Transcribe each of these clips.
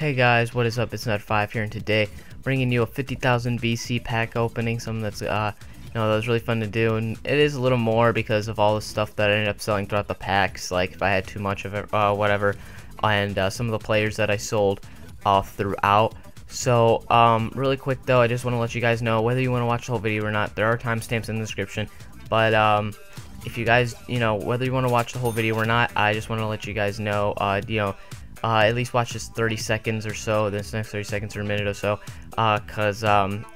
Hey guys, what is up? It's Nut5 here, and today bringing you a 50,000 VC pack opening. Something that's that was really fun to do, and it is a little more because of all the stuff that I ended up selling throughout the packs. Like if I had too much of it, whatever, and some of the players that I sold throughout. So really quick though, I just want to let you guys know whether you want to watch the whole video or not. There are timestamps in the description, but if you guys, whether you want to watch the whole video or not, I just want to let you guys know, at least watch this 30 seconds or so, this next 30 seconds or a minute or so, because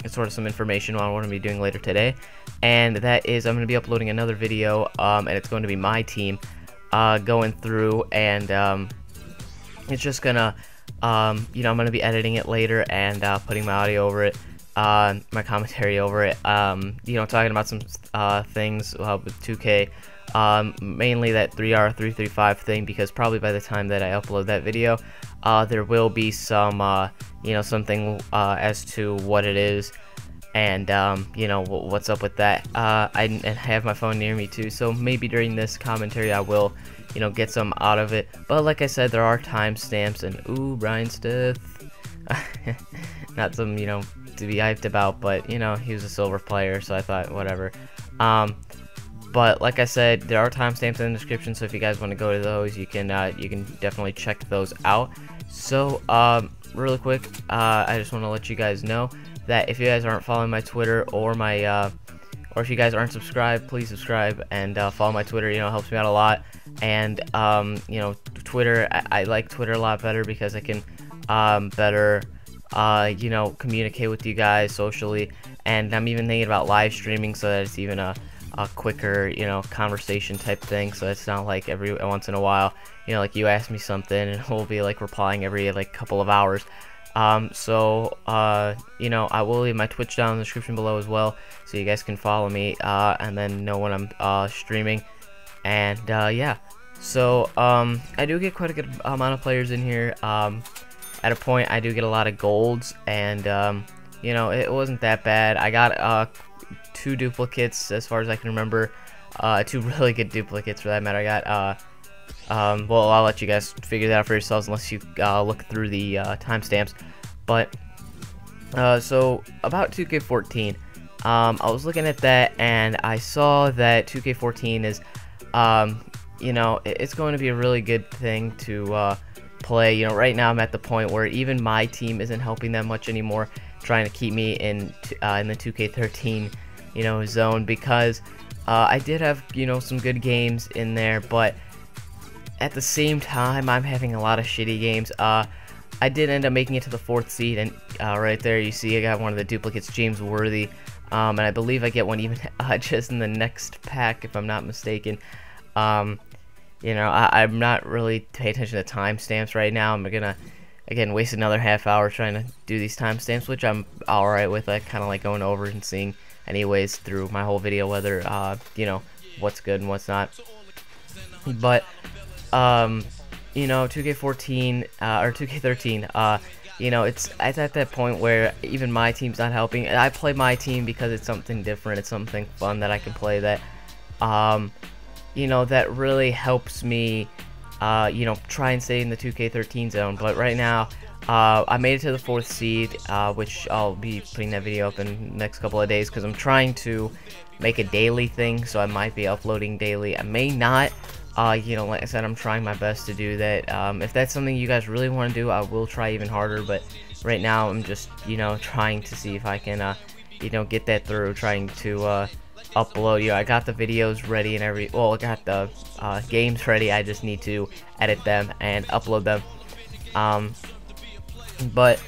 it's sort of some information on what I'm going to be doing later today, and that is I'm going to be uploading another video, and it's going to be MyTeam, going through, and it's just going to, I'm going to be editing it later and putting my audio over it, my commentary over it, talking about some things with 2K, mainly that 3R335 thing, because probably by the time that I upload that video, there will be some, something as to what it is, and what's up with that. I have my phone near me too, so maybe during this commentary I will, get some out of it. But like I said, there are timestamps, and ooh, Bryant Stith, not some to be hyped about, but he was a silver player, so I thought whatever. But like I said, there are timestamps in the description, so if you guys want to go to those, you can definitely check those out. So really quick, I just want to let you guys know that if you guys aren't following my Twitter or my or if you guys aren't subscribed, please subscribe and follow my Twitter. It helps me out a lot. And Twitter, I like Twitter a lot better because I can better communicate with you guys socially, and I'm even thinking about live streaming so that it's even a quicker conversation type thing, so it's not like every once in a while like you ask me something and we'll be like replying every couple of hours. I will leave my Twitch down in the description below as well, so you guys can follow me and then know when I'm streaming. And yeah, so I do get quite a good amount of players in here. At a point I do get a lot of golds, and it wasn't that bad. I got 2 duplicates as far as I can remember, 2 really good duplicates for that matter. I got well, I'll let you guys figure that out for yourselves unless you look through the timestamps. But so about 2K14, I was looking at that and I saw that 2K14 is it's going to be a really good thing to play. Right now I'm at the point where even MyTeam isn't helping that much anymore, trying to keep me in the 2K13 zone, because I did have some good games in there, but at the same time I'm having a lot of shitty games. I did end up making it to the 4th seed, and right there you see I got one of the duplicates, James Worthy, and I believe I get one even just in the next pack if I'm not mistaken. I'm not really paying attention to timestamps right now. I'm gonna again waste another half hour trying to do these timestamps, which I'm alright with. I kind of like going over and seeing anyways through my whole video whether what's good and what's not. But 2K14 or 2K13, it's at that point where even my team's not helping. I play my team because it's something different, it's something fun that I can play that that really helps me try and stay in the 2K13 zone. But right now I made it to the 4th seed, which I'll be putting that video up in the next couple of days because I'm trying to make a daily thing, so I might be uploading daily. I may not, like I said, I'm trying my best to do that. If that's something you guys really want to do, I will try even harder, but right now I'm just trying to see if I can get that through, trying to upload. I got the videos ready and I got the games ready. I just need to edit them and upload them. But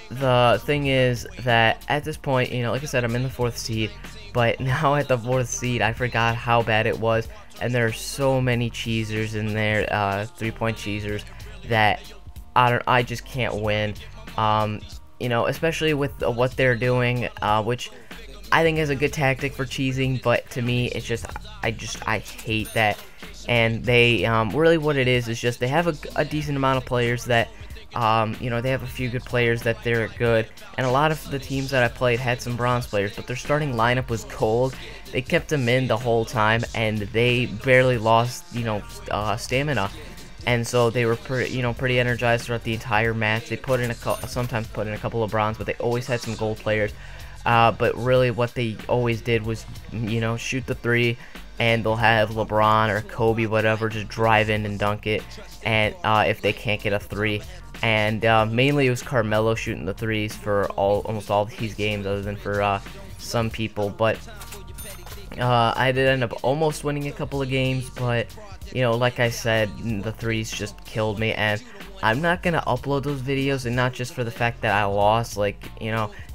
the thing is that at this point, like I said, I'm in the 4th seed, but now at the 4th seed, I forgot how bad it was, and there are so many cheesers in there, 3-point cheesers, that I just can't win. Especially with what they're doing, which I think is a good tactic for cheesing, but to me, it's just I hate that. And they really what it is just they have a decent amount of players that they have a few good players that they're good, and a lot of the teams that I played had some bronze players, but their starting lineup was gold. They kept them in the whole time, and they barely lost, stamina. and so they were pretty energized throughout the entire match. They sometimes put in a couple of bronze, but they always had some gold players. But really what they always did was, shoot the three, and they'll have LeBron or Kobe, whatever, just drive in and dunk it, and if they can't get a three. And mainly it was Carmelo shooting the threes for almost all these games, other than for some people. But I did end up almost winning a couple of games, but like I said, the threes just killed me, and I'm not gonna upload those videos, and not just for the fact that I lost, like,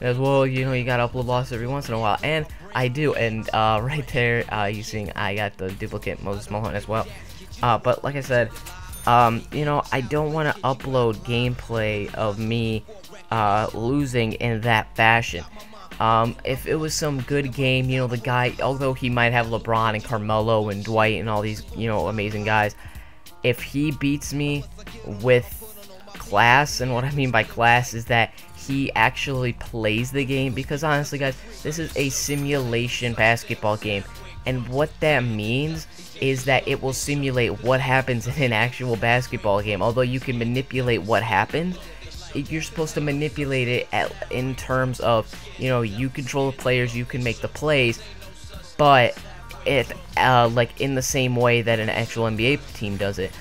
as well, you gotta upload losses every once in a while, and I do. And right there, you seeing I got the duplicate Moses Malone as well. But like I said, I don't want to upload gameplay of me losing in that fashion. If it was some good game, the guy, although he might have LeBron and Carmelo and Dwight and all these, amazing guys, if he beats me with class, and what I mean by class is that he actually plays the game, because honestly, guys, this is a simulation basketball game, and what that means is that it will simulate what happens in an actual basketball game. Although you can manipulate what happens, you're supposed to manipulate it in terms of, you control the players, you can make the plays, but like in the same way that an actual NBA team does it.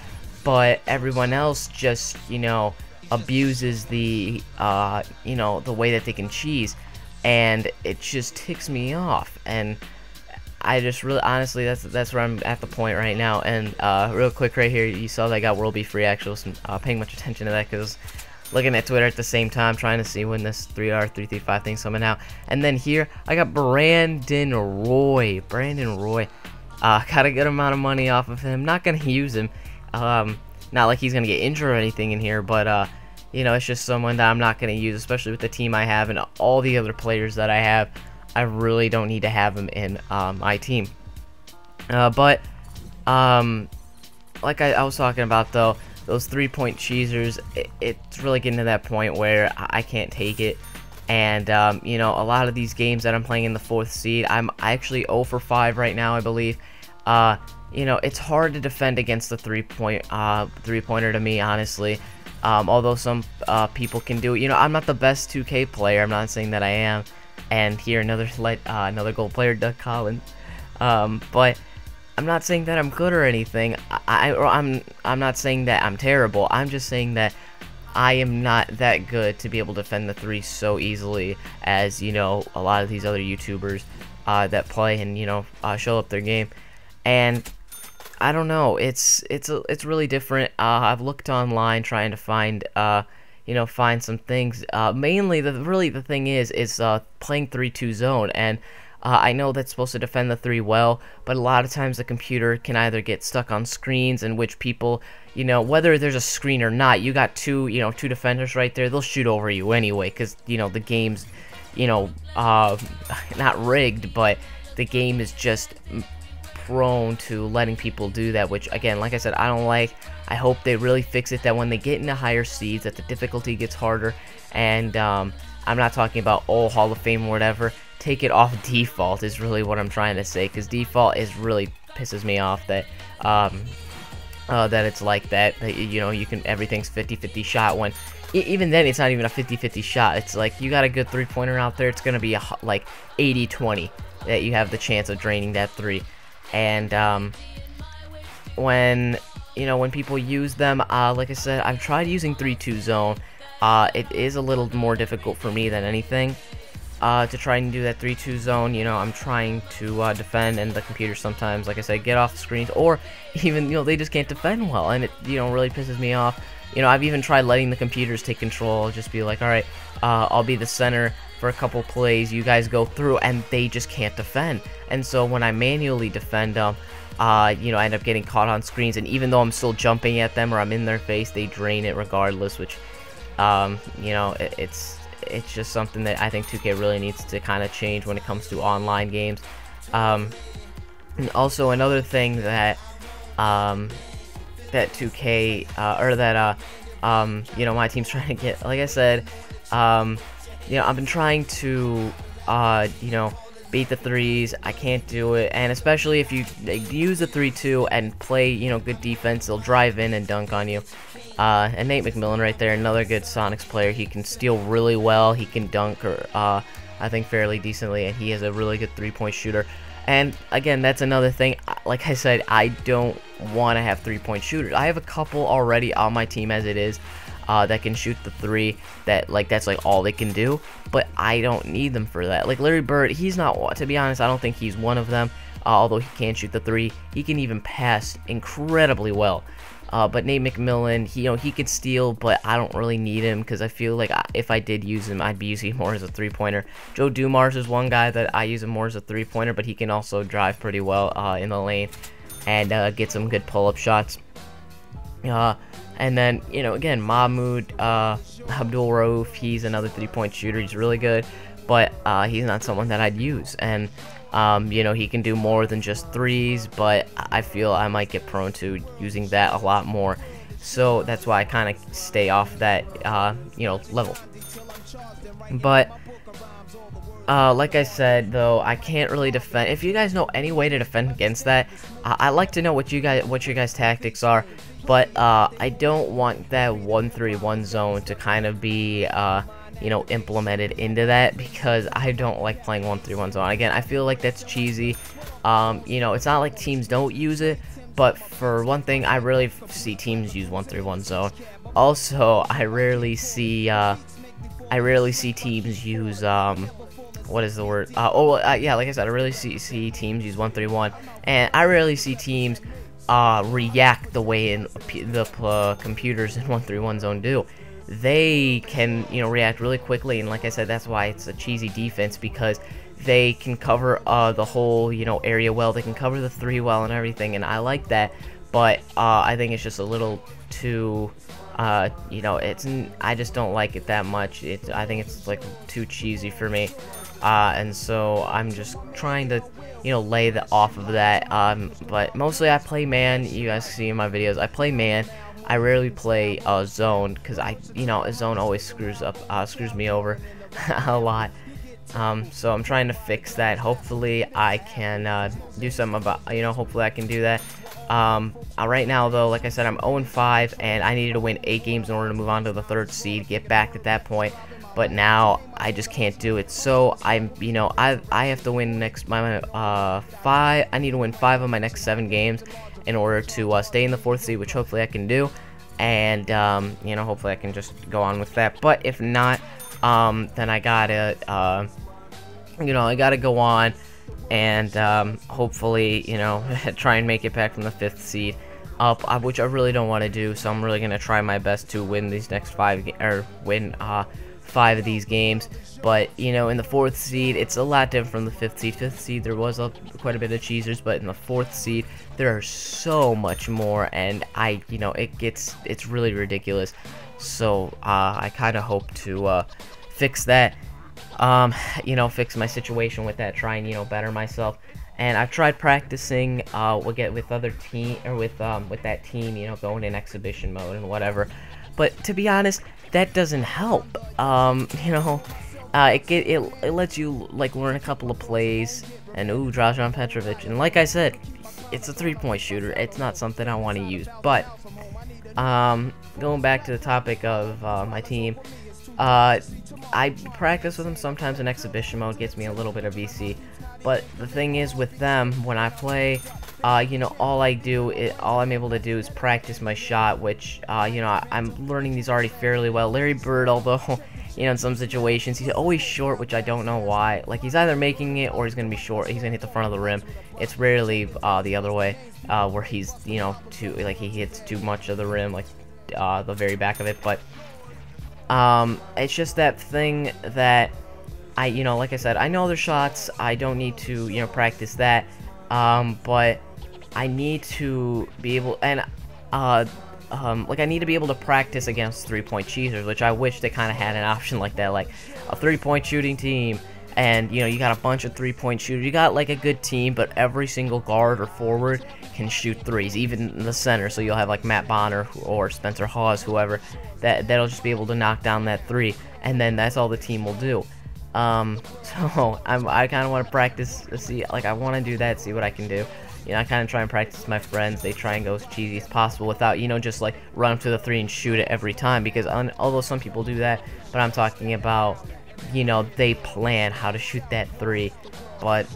But everyone else just, abuses the, the way that they can cheese, and it just ticks me off. And I just really, honestly, that's where I'm at the point right now. And real quick right here, you saw that I got World Beef Free. Actually, wasn't paying much attention to that because looking at Twitter at the same time, trying to see when this 3R335 thing's coming out. And then here, I got Brandon Roy. Got a good amount of money off of him. Not gonna use him. Not like he's gonna get injured or anything in here, but it's just someone that I'm not gonna use, especially with the team I have and all the other players that I have. I really don't need to have him in my team. But like I was talking about, though, those 3-point cheesers, it's really getting to that point where I can't take it. And a lot of these games that I'm playing in the 4th seed, I'm actually 0 for 5 right now, I believe. It's hard to defend against the three-pointer to me, honestly. Although some people can do it. I'm not the best 2K player. I'm not saying that I am. And here, another gold player, Doug Collins. But I'm not saying that I'm good or anything. I'm not saying that I'm terrible. I'm just saying that I am not that good to be able to defend the three so easily as, a lot of these other YouTubers that play and, show up their game. And I don't know. It's really different. I've looked online trying to find find some things. Mainly, the thing is playing 3-2 zone, and I know that's supposed to defend the three well, but a lot of times the computer can either get stuck on screens in which people, whether there's a screen or not, you got two defenders right there, they'll shoot over you anyway, because, the game's, not rigged, but the game is just prone to letting people do that, which, again, like I said, I don't like. I hope they really fix it, that when they get into higher seeds, that the difficulty gets harder. And I'm not talking about Hall of Fame or whatever. Take it off default is really what I'm trying to say, because default really pisses me off that that it's like that. You can, everything's 50-50 shot, when even then it's not even a 50-50 shot. It's like you got a good three-pointer out there, it's gonna be like 80-20 that you have the chance of draining that three. And when people use them, like I said, I've tried using 3-2 zone. It is a little more difficult for me than anything to try and do that 3-2 zone. I'm trying to defend, and the computer sometimes, like I said, get off the screens, or even they just can't defend well, and it really pisses me off. I've even tried letting the computers take control, just be like, all right, I'll be the center for a couple plays, you guys go through, and they just can't defend. And so when I manually defend them, I end up getting caught on screens, and even though I'm still jumping at them or I'm in their face, they drain it regardless, which, it's just something that I think 2K really needs to kind of change when it comes to online games. And also another thing that, that 2K, or that, my team's trying to get, like I said, I've been trying to, beat the threes. I can't do it, and especially if you use the 3-2 and play, good defense, they'll drive in and dunk on you. And Nate McMillan right there, another good Sonics player. He can steal really well. He can dunk, I think, fairly decently, and he has a really good three-point shooter. And again, that's another thing. Like I said, I don't want to have three-point shooters. I have a couple already on my team as it is. That can shoot the three, that's like all they can do, but I don't need them for that. Like Larry Bird, he's not, to be honest, I don't think he's one of them, although he can shoot the three. He can even pass incredibly well. But Nate McMillan, he could steal, but I don't really need him because I feel like if I did use him, I'd be using him more as a three-pointer. Joe Dumars is one guy that I use him more as a three-pointer, but he can also drive pretty well in the lane and get some good pull-up shots. And then, again, Mahmoud Abdul-Rauf, he's another three-point shooter. He's really good, but he's not someone that I'd use. And, he can do more than just threes, but I feel I might get prone to using that a lot more. So that's why I kind of stay off that, level. But, like I said, though, I can't really defend. If you guys know any way to defend against that, I'd like to know what your guys' tactics are. But I don't want that 1-3-1 zone to kind of be, implemented into that, because I don't like playing 1-3-1 zone. Again, I feel like that's cheesy. It's not like teams don't use it, but for one thing, I rarely see teams use 1-3-1 zone. Also, I rarely see teams use what is the word? Yeah, like I said, I rarely see teams use 1-3-1, and I rarely see teams react the way the computers in 1-3-1 zone do. They can, react really quickly, and like I said, that's why it's a cheesy defense, because they can cover the whole, area well. They can cover the three well and everything, and I like that. But I think it's just a little too, I just don't like it that much. I think it's like too cheesy for me, and so I'm just trying to, lay off of that. But mostly I play man. You guys see in my videos, I play man. I rarely play zone, because a zone always screws me over a lot. So I'm trying to fix that. Hopefully I can do something about, hopefully I can do that. Right now, though, like I said, I'm 0-5, and I needed to win 8 games in order to move on to the 3rd seed, get back at that point. But now I just can't do it. So I have to win I need to win 5 of my next 7 games in order to stay in the 4th seed, which hopefully I can do. And hopefully I can just go on with that. But if not, then I gotta I gotta go on and hopefully try and make it back from the 5th seed up, which I really don't want to do. So I'm really gonna try my best to win these next 5 5 of these games. But in the 4th seed, it's a lot different from the 5th seed. 5th seed, there was quite a bit of cheesers, but in the 4th seed, there are so much more, and it's really ridiculous. So I kind of hope to fix that, fix my situation with that, try and better myself. And I've tried practicing with other team, or with that team, going in exhibition mode and whatever. But to be honest, that doesn't help. It lets you learn a couple of plays, and Drazen Petrovic, and like I said, it's a 3-point shooter. It's not something I want to use. But going back to the topic of my team, I practice with them sometimes in exhibition mode, gets me a little bit of VC. But the thing is, with them, when I play, all I'm able to do is practice my shot, which I'm learning these already fairly well. Larry Bird, although in some situations he's always short, which I don't know why. Like, he's either making it or he's gonna be short. He's gonna hit the front of the rim. It's rarely the other way, where he's he hits too much of the rim, like the very back of it. But it's just that thing that like I said, I know their shots. I don't need to practice that, but I need to be able, and I need to be able to practice against 3-point cheesers, which I wish they kind of had an option like that, like a 3-point shooting team, and you got a bunch of 3-point shooters. You got like a good team, but every single guard or forward can shoot threes, even in the center. So you'll have like Matt Bonner or Spencer Hawes, whoever that'll just be able to knock down that 3, and then that's all the team will do. So I kind of want to practice, see, like, I want to do that, see what I can do. You know, I kind of try and practice with my friends. They try and go as cheesy as possible without, you know, just like run up to the 3 and shoot it every time, because although some people do that, but I'm talking about, you know, they plan how to shoot that 3. But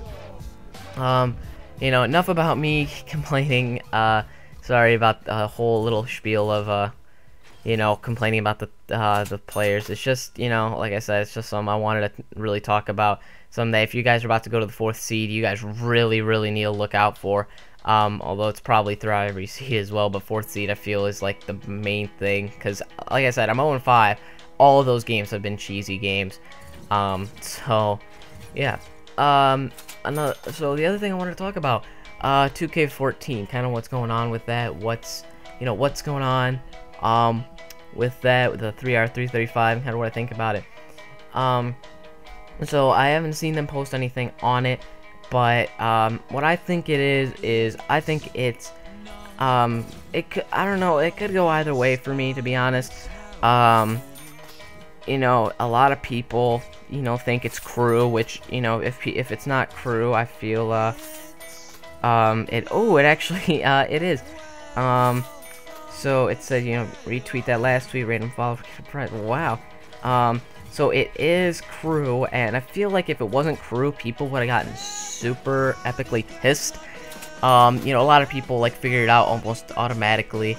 you know, enough about me complaining. Sorry about the whole little spiel of you know, complaining about the players. It's just, you know, like I said, it's just something I wanted to really talk about someday. If you guys are about to go to the 4th seed, you guys really need to look out for. Although it's probably throughout every seed as well, but 4th seed I feel is like the main thing, because like I said, I'm 0-5. All of those games have been cheesy games. So yeah. So the other thing I wanted to talk about, 2K14, kind of what's going on with that. What's going on with that, with the 3R335, kind of what I think about it. So I haven't seen them post anything on it, but what I think it is I think it's I don't know, it could go either way for me, to be honest. You know, a lot of people, you know, think it's crew, which, you know, if it's not crew, I feel it actually it is. So it said, you know, retweet that last tweet, random follow. Wow. So it is crew, and I feel like if it wasn't crew, people would have gotten super epically pissed. You know, a lot of people like figured it out almost automatically.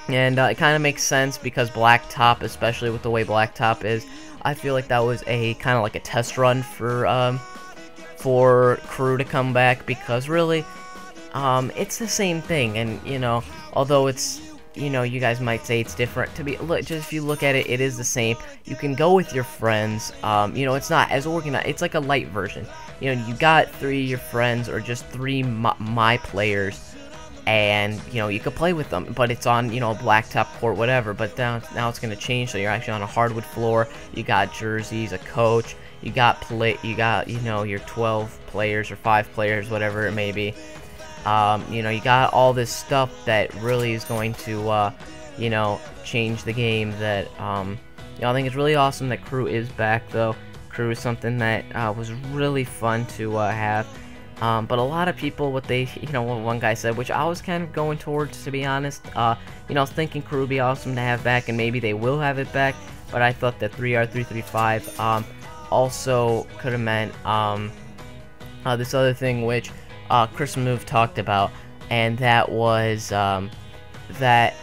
And it kind of makes sense, because Blacktop, especially with the way Blacktop is, I feel like that was a kind of like a test run for crew to come back, because really, it's the same thing. And, you know, although it's, you know, you guys might say it's different, just if you look at it, it is the same. You can go with your friends. You know, it's not as organized. It's like a light version. You know, you got 3 of your friends, or just 3 my players, and, you know, you could play with them, but it's on, you know, a blacktop court, whatever. But now it's going to change, so you're actually on a hardwood floor. You got jerseys, a coach, you got, you know, your 12 players or 5 players, whatever it may be. You know, you got all this stuff that really is going to, you know, change the game. That, you know, I think it's really awesome that crew is back, though. Crew is something that was really fun to have. But a lot of people, what one guy said, which I was kind of going towards, to be honest, you know, thinking crew would be awesome to have back, and maybe they will have it back, but I thought that 3R335 also could have meant this other thing, which Chris Move talked about, and that was that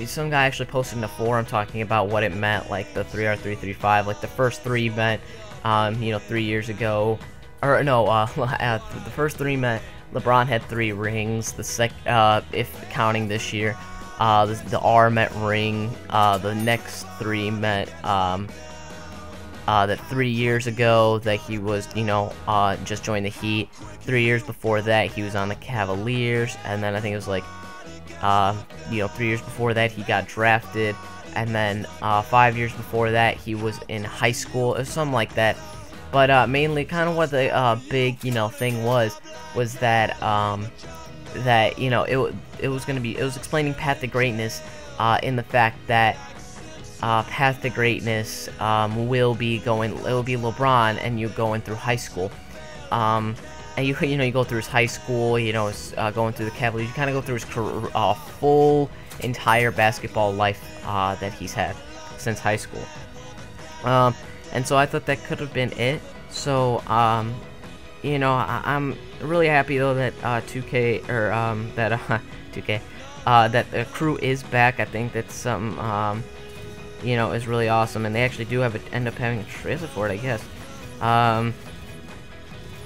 some guy actually posted in the forum talking about what it meant, like the 3R335, like the first 3 meant, you know, 3 years ago. Or no, the first 3 meant LeBron had 3 rings. The if counting this year, the R meant ring. The next 3 meant that 3 years ago that he was, you know, just joined the Heat. 3 years before that he was on the Cavaliers, and then I think it was like, you know, 3 years before that he got drafted, and then 5 years before that he was in high school, or something like that. But mainly, kind of what the big, you know, thing was that that, you know, it was explaining Path to Greatness, in the fact that Path to Greatness will be LeBron, and you going through high school, and you know, you go through his high school, you know, going through the Cavaliers, you kind of go through his career, full entire basketball life that he's had since high school. And so I thought that could have been it. So, you know, I'm really happy, though, that 2K, or that 2K, that the crew is back. I think that's something, you know, is really awesome, and they actually do end up having a trailer for it, I guess.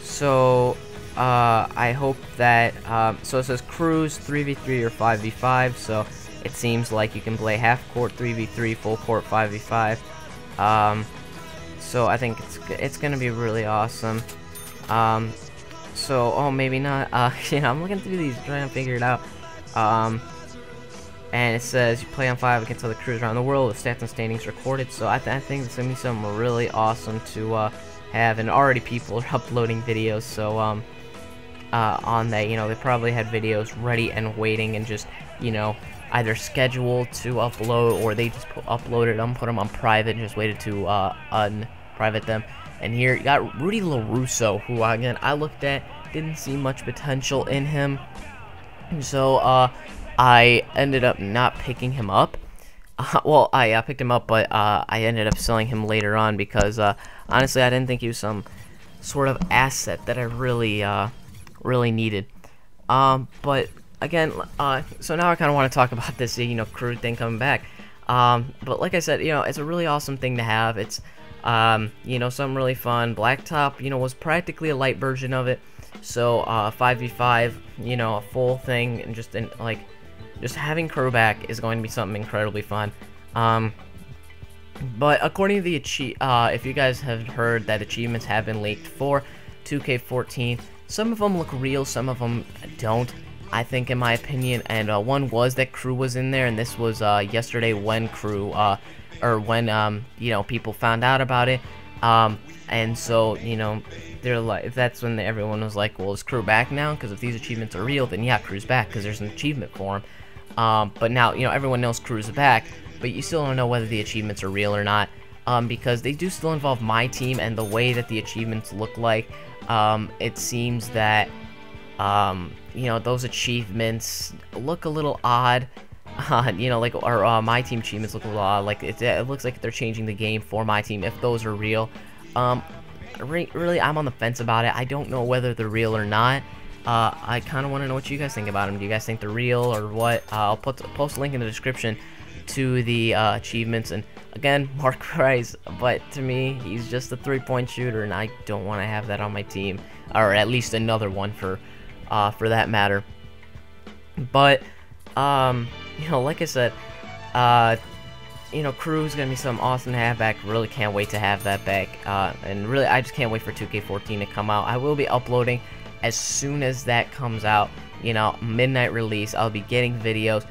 So I hope that, so it says crews 3v3 or 5v5. So it seems like you can play half court 3v3, full court 5v5. So I think it's gonna be really awesome. So, oh, maybe not. You know, I'm looking through these, trying to figure it out. And it says you play on 5 against other crews around the world with stats and standings recorded. So I think it's gonna be something really awesome to have. And already people are uploading videos. So on that, you know, they probably had videos ready and waiting, and just, you know, either scheduled to upload, or they just uploaded them, put them on private, and just waited to private them. And here you got Rudy Larusso, who again I looked at, didn't see much potential in him, so I ended up not picking him up. Well, I picked him up, but I ended up selling him later on because honestly I didn't think he was some sort of asset that I really needed. But again, so now I kind of want to talk about this, crew thing coming back. But like I said, it's a really awesome thing to have. It's, something really fun. Blacktop, was practically a light version of it. So, 5v5, a full thing, and just having crew back is going to be something incredibly fun. But according to the if you guys have heard that achievements have been leaked for 2K14, some of them look real, some of them don't, I think, in my opinion. And one was that crew was in there, and this was yesterday when crew, or when people found out about it. And so they're like, that's when everyone was like, well, is crew back now? Because if these achievements are real, then yeah, crew's back because there's an achievement for him. But now everyone knows crew's back, but you still don't know whether the achievements are real or not, because they do still involve MyTeam, and the way that the achievements look like, it seems that those achievements look a little odd. Like our MyTeam achievements look a little odd. Like it looks like they're changing the game for MyTeam if those are real. Really, I'm on the fence about it. I don't know whether they're real or not. I kind of want to know what you guys think about them. Do you guys think they're real or what? I'll post a link in the description to the achievements. And again, Mark Price, but to me, he's just a 3-point shooter, and I don't want to have that on my team, or at least another one for that matter. But like I said, crew's gonna be something awesome to have back. Really can't wait to have that back. And really, I just can't wait for 2K14 to come out. I will be uploading as soon as that comes out. Midnight release. I'll be getting videos.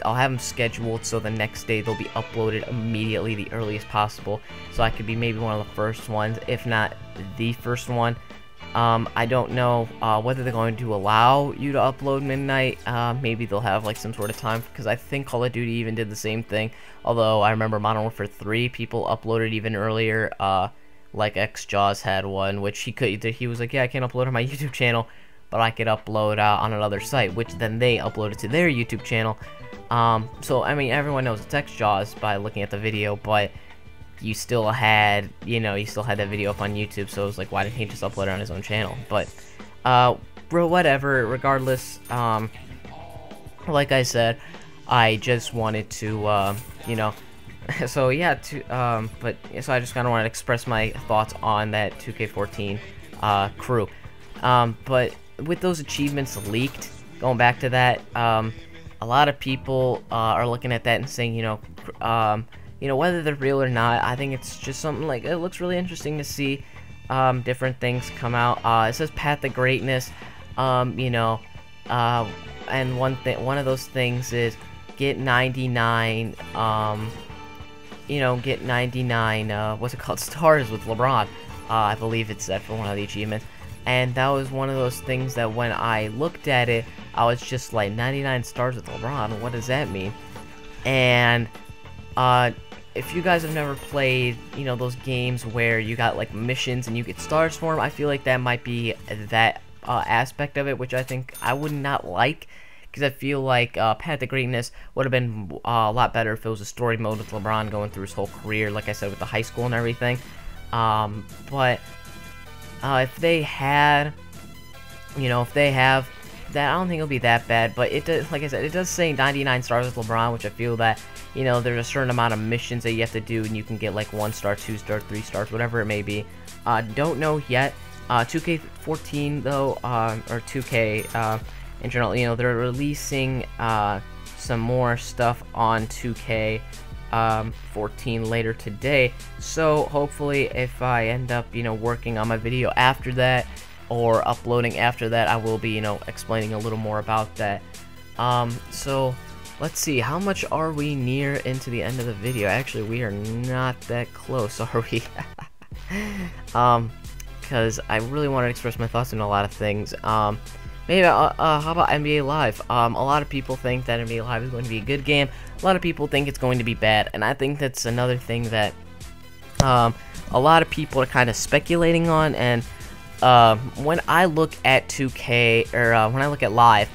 I'll have them scheduled so the next day they'll be uploaded immediately, the earliest possible. So I could be maybe one of the first ones, if not the first one. I don't know whether they're going to allow you to upload midnight. Maybe they'll have like some sort of time, because I think Call of Duty even did the same thing. Although I remember Modern Warfare 3 people uploaded even earlier. Like XJaws had one, which he was like, yeah, I can't upload on my YouTube channel, but I could upload on another site, which then they uploaded to their YouTube channel. So I mean, everyone knows it's XJaws by looking at the video, but you still had, that video up on YouTube, so it was like, why didn't he just upload it on his own channel? But, bro, whatever, regardless, like I said, I just wanted to, so yeah, so I just kind of wanted to express my thoughts on that 2K14, crew. But with those achievements leaked, going back to that, a lot of people, are looking at that and saying, whether they're real or not, I think it's just something like, it looks really interesting to see different things come out. It says Path to Greatness, and one of those things is get 99, get 99, what's it called, stars with LeBron. I believe it's that for one of the achievements. And that was one of those things that when I looked at it, I was just like, 99 stars with LeBron, what does that mean? And, if you guys have never played, those games where you got, like, missions and you get stars for them, I feel like that might be that aspect of it, which I think I would not like, because I feel like Path to Greatness would have been a lot better if it was a story mode with LeBron going through his whole career, like I said, with the high school and everything. But if they had, if they have that, I don't think it'll be that bad. But it does, like I said, it does say 99 stars with LeBron, which I feel that, there's a certain amount of missions that you have to do, and you can get like 1 star, 2 star, 3 stars, whatever it may be. Don't know yet. 2K14 though, or 2K in general, they're releasing some more stuff on 2K14 later today. So hopefully, if I end up working on my video after that, or uploading after that, I will be explaining a little more about that. So let's see, how much are we near into the end of the video? Actually, we are not that close, are we? Because I really want to express my thoughts on a lot of things. Maybe, how about NBA Live? A lot of people think that NBA Live is going to be a good game. A lot of people think it's going to be bad, and I think that's another thing that a lot of people are kind of speculating on. And when I look at 2K, or when I look at Live,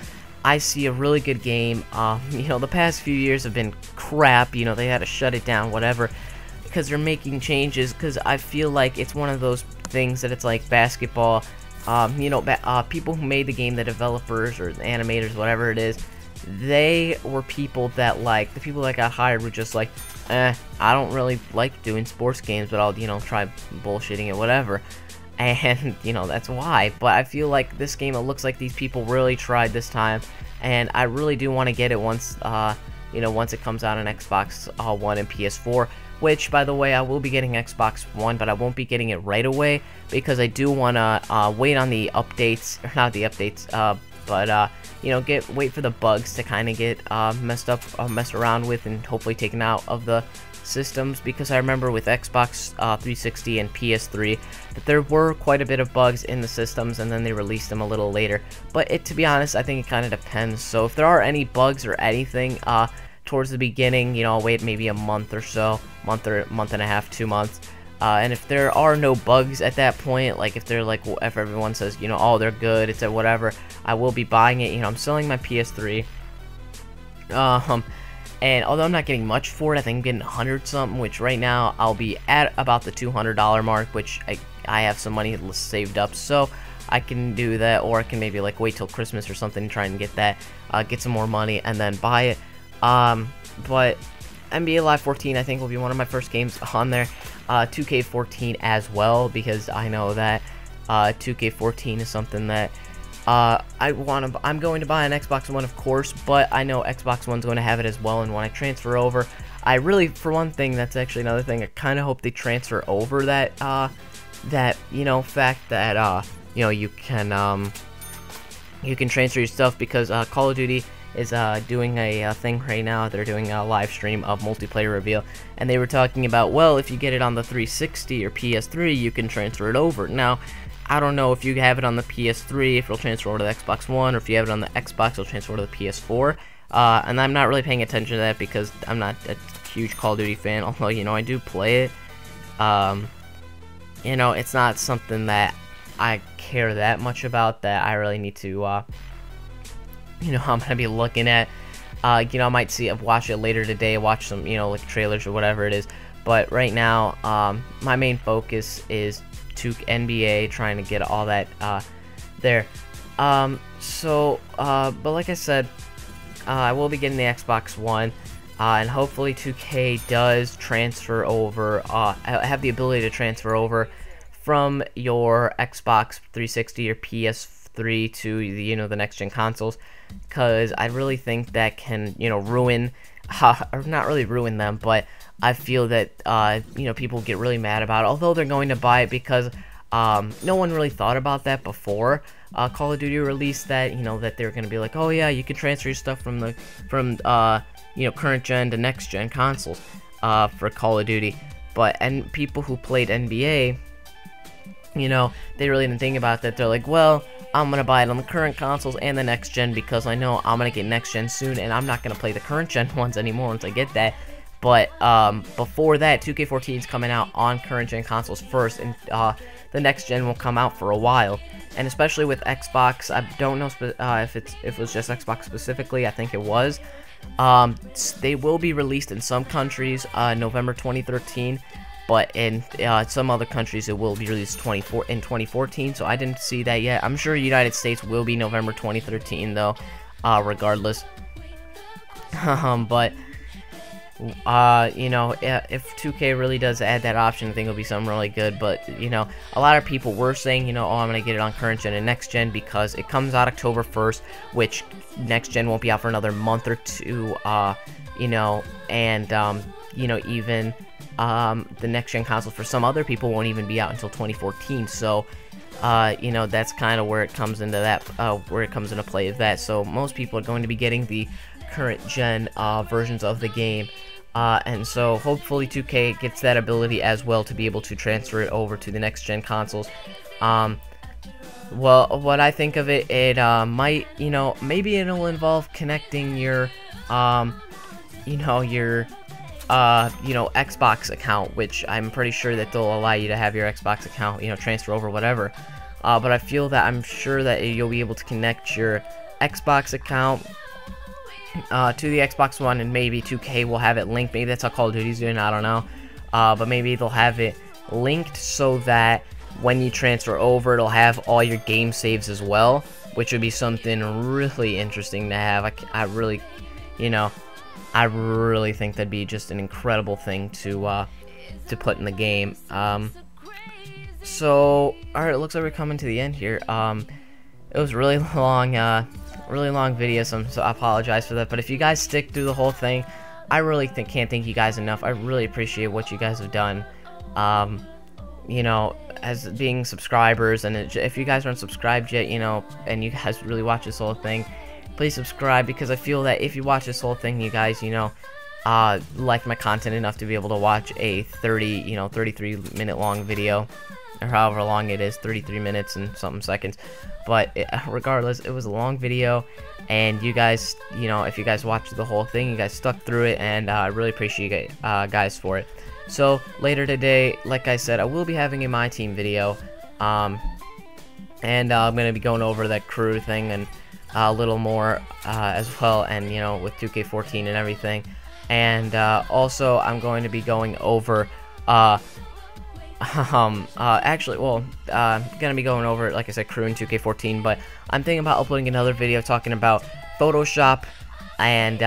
I see a really good game. You know, the past few years have been crap. You know, they had to shut it down, whatever, because they're making changes. Because I feel like it's one of those things that it's like basketball. You know, people who made the game, the developers or the animators, whatever it is, they were people that, like, the people that got hired were just like, I don't really like doing sports games, but I'll, you know, try bullshitting it, whatever. And, you know, that's why. But I feel like this game, it looks like these people really tried this time, and I really do want to get it once, you know, once it comes out on Xbox One and PS4. Which, by the way, I will be getting Xbox One, but I won't be getting it right away because I do want to wait on the updates, or not the updates, but you know, wait for the bugs to kind of get messed around with, and hopefully taken out of the systems. Because I remember with Xbox 360 and PS3 that there were quite a bit of bugs in the systems, and then they released them a little later. But to be honest, I think it kind of depends. So if there are any bugs or anything towards the beginning, you know, I'll wait maybe a month or so, month and a half, 2 months. And if there are no bugs at that point, like if they're like, if everyone says, you know, oh, they're good, it's a whatever, I will be buying it. You know, I'm selling my PS3. And although I'm not getting much for it, I think I'm getting 100 something, which right now I'll be at about the $200 mark, which I have some money saved up, so I can do that, or I can maybe like wait till Christmas or something and try and get that, get some more money and then buy it. But NBA Live 14, I think, will be one of my first games on there. 2K14 as well, because I know that 2K14 is something that I'm going to buy an Xbox One, of course, but I know Xbox One's going to have it as well. And when I transfer over, I really, for one thing, that's actually another thing, I kind of hope they transfer over that you know, fact that you know, you can transfer your stuff, because Call of Duty is doing a thing right now. They're doing a live stream of multiplayer reveal, and they were talking about, well, if you get it on the 360 or PS3, you can transfer it over. Now, I don't know if you have it on the PS3, if it'll transfer over to the Xbox One, or if you have it on the Xbox, it'll transfer over to the PS4. And I'm not really paying attention to that because I'm not a huge Call of Duty fan, although, you know, I do play it. You know, it's not something that I care that much about, that I really need to, you know, I'm gonna be looking at. You know, I might watch it later today, watch some, you know, like trailers or whatever it is. But right now, my main focus is to NBA, trying to get all that there. But like I said, I will be getting the Xbox One, and hopefully 2K does transfer over, have the ability to transfer over from your Xbox 360 or PS3 to the, you know, the next gen consoles, because I really think that can, you know, ruin, or not really ruin them, but I feel that you know, people get really mad about it, although they're going to buy it, because no one really thought about that before Call of Duty released that, you know, that they're going to be like, oh yeah, you can transfer your stuff from you know, current gen to next gen consoles for Call of Duty. And people who played NBA, you know, they really didn't think about that. They're like, well, I'm going to buy it on the current consoles and the next gen, because I know I'm going to get next gen soon, and I'm not going to play the current gen ones anymore once I get that. But before that, 2K14 is coming out on current gen consoles first, and the next gen will come out for a while. And especially with Xbox, I don't know if it was just Xbox specifically. I think it was. They will be released in some countries November 2013, but in some other countries it will be released in 2014. So I didn't see that yet. I'm sure United States will be November 2013 though, regardless. But you know, if 2K really does add that option, I think it'll be something really good. But, you know, a lot of people were saying, you know, oh, I'm going to get it on current gen and next gen, because it comes out October 1st, which next gen won't be out for another month or two, you know, and, you know, even the next gen console for some other people won't even be out until 2014. So, you know, that's kind of where it comes into that, where it comes into play of that. So most people are going to be getting the current gen versions of the game, and so hopefully 2K gets that ability as well to be able to transfer it over to the next gen consoles. Well, what I think of it, it might, you know, maybe it'll involve connecting your you know, your you know, Xbox account, which I'm pretty sure that they'll allow you to have your Xbox account, you know, transfer over, whatever. But I feel that I'm sure that you'll be able to connect your Xbox account to the Xbox One, and maybe 2K will have it linked. Maybe that's how Call of Duty's doing, I don't know. But maybe they'll have it linked so that when you transfer over, it'll have all your game saves as well, which would be something really interesting to have. I really, you know, I really think that'd be just an incredible thing to put in the game. So, alright, it looks like we're coming to the end here. It was really long video, so I apologize for that. But if you guys stick through the whole thing, I really can't thank you guys enough. I really appreciate what you guys have done. You know, as being subscribers, and if you guys aren't subscribed yet, you know, and you guys really watch this whole thing, please subscribe, because I feel that if you watch this whole thing, you guys, you know, like my content enough to be able to watch a 33-minute long video, or however long it is, 33 minutes and something seconds. But regardless, it was a long video, and you guys, you know, if you guys watched the whole thing, you guys stuck through it, and I really appreciate you guys for it. So later today, like I said, I will be having a MyTeam video, and I'm gonna be going over that crew thing and a little more as well, and you know, with 2K14 and everything. And also I'm going to be going over actually, well, gonna be going over, like I said, crew in 2K14, but I'm thinking about uploading another video talking about Photoshop, and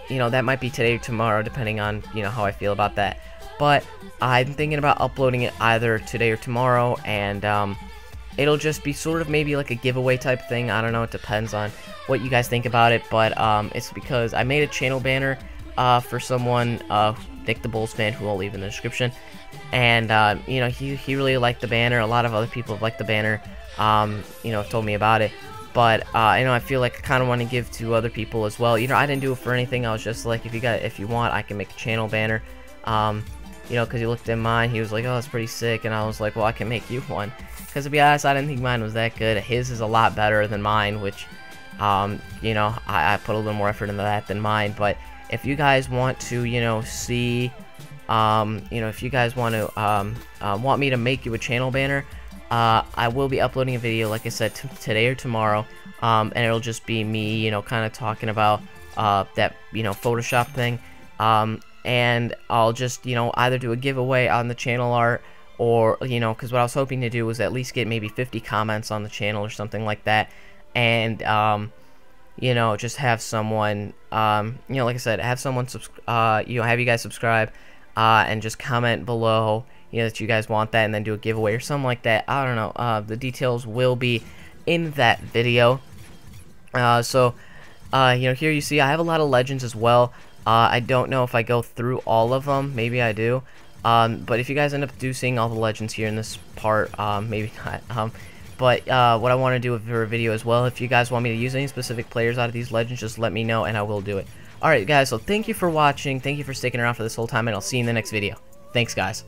you know, that might be today or tomorrow, depending on, you know, how I feel about that. But I'm thinking about uploading it either today or tomorrow, and it'll just be sort of maybe like a giveaway type thing. I don't know, it depends on what you guys think about it, but it's because I made a channel banner for someone, Nick the Bulls fan, who I'll leave in the description, and you know, he really liked the banner. A lot of other people have liked the banner, you know, told me about it, but you know, I feel like I kind of want to give to other people as well. You know, I didn't do it for anything. I was just like, if you want, I can make a channel banner. You know, because he looked at mine, he was like, oh, that's pretty sick, and I was like, well, I can make you one. Because to be honest, I didn't think mine was that good. His is a lot better than mine, which, you know, I put a little more effort into that than mine. But if you guys want to, you know, see, you know, if you guys want to, want me to make you a channel banner, I will be uploading a video, like I said, today or tomorrow, and it'll just be me, you know, kind of talking about, that, you know, Photoshop thing, and I'll just, you know, either do a giveaway on the channel art, or, you know, because what I was hoping to do was at least get maybe 50 comments on the channel or something like that, and, you know, just have someone, you know, like I said, have someone, you know, have you guys subscribe, and just comment below, you know, that you guys want that, and then do a giveaway or something like that. I don't know, the details will be in that video. So, you know, here you see I have a lot of legends as well. I don't know if I go through all of them. Maybe I do. But if you guys end up seeing all the legends here in this part, maybe not. But what I want to do for a video as well, if you guys want me to use any specific players out of these legends, just let me know and I will do it. Alright guys, so thank you for watching. Thank you for sticking around for this whole time, and I'll see you in the next video. Thanks guys.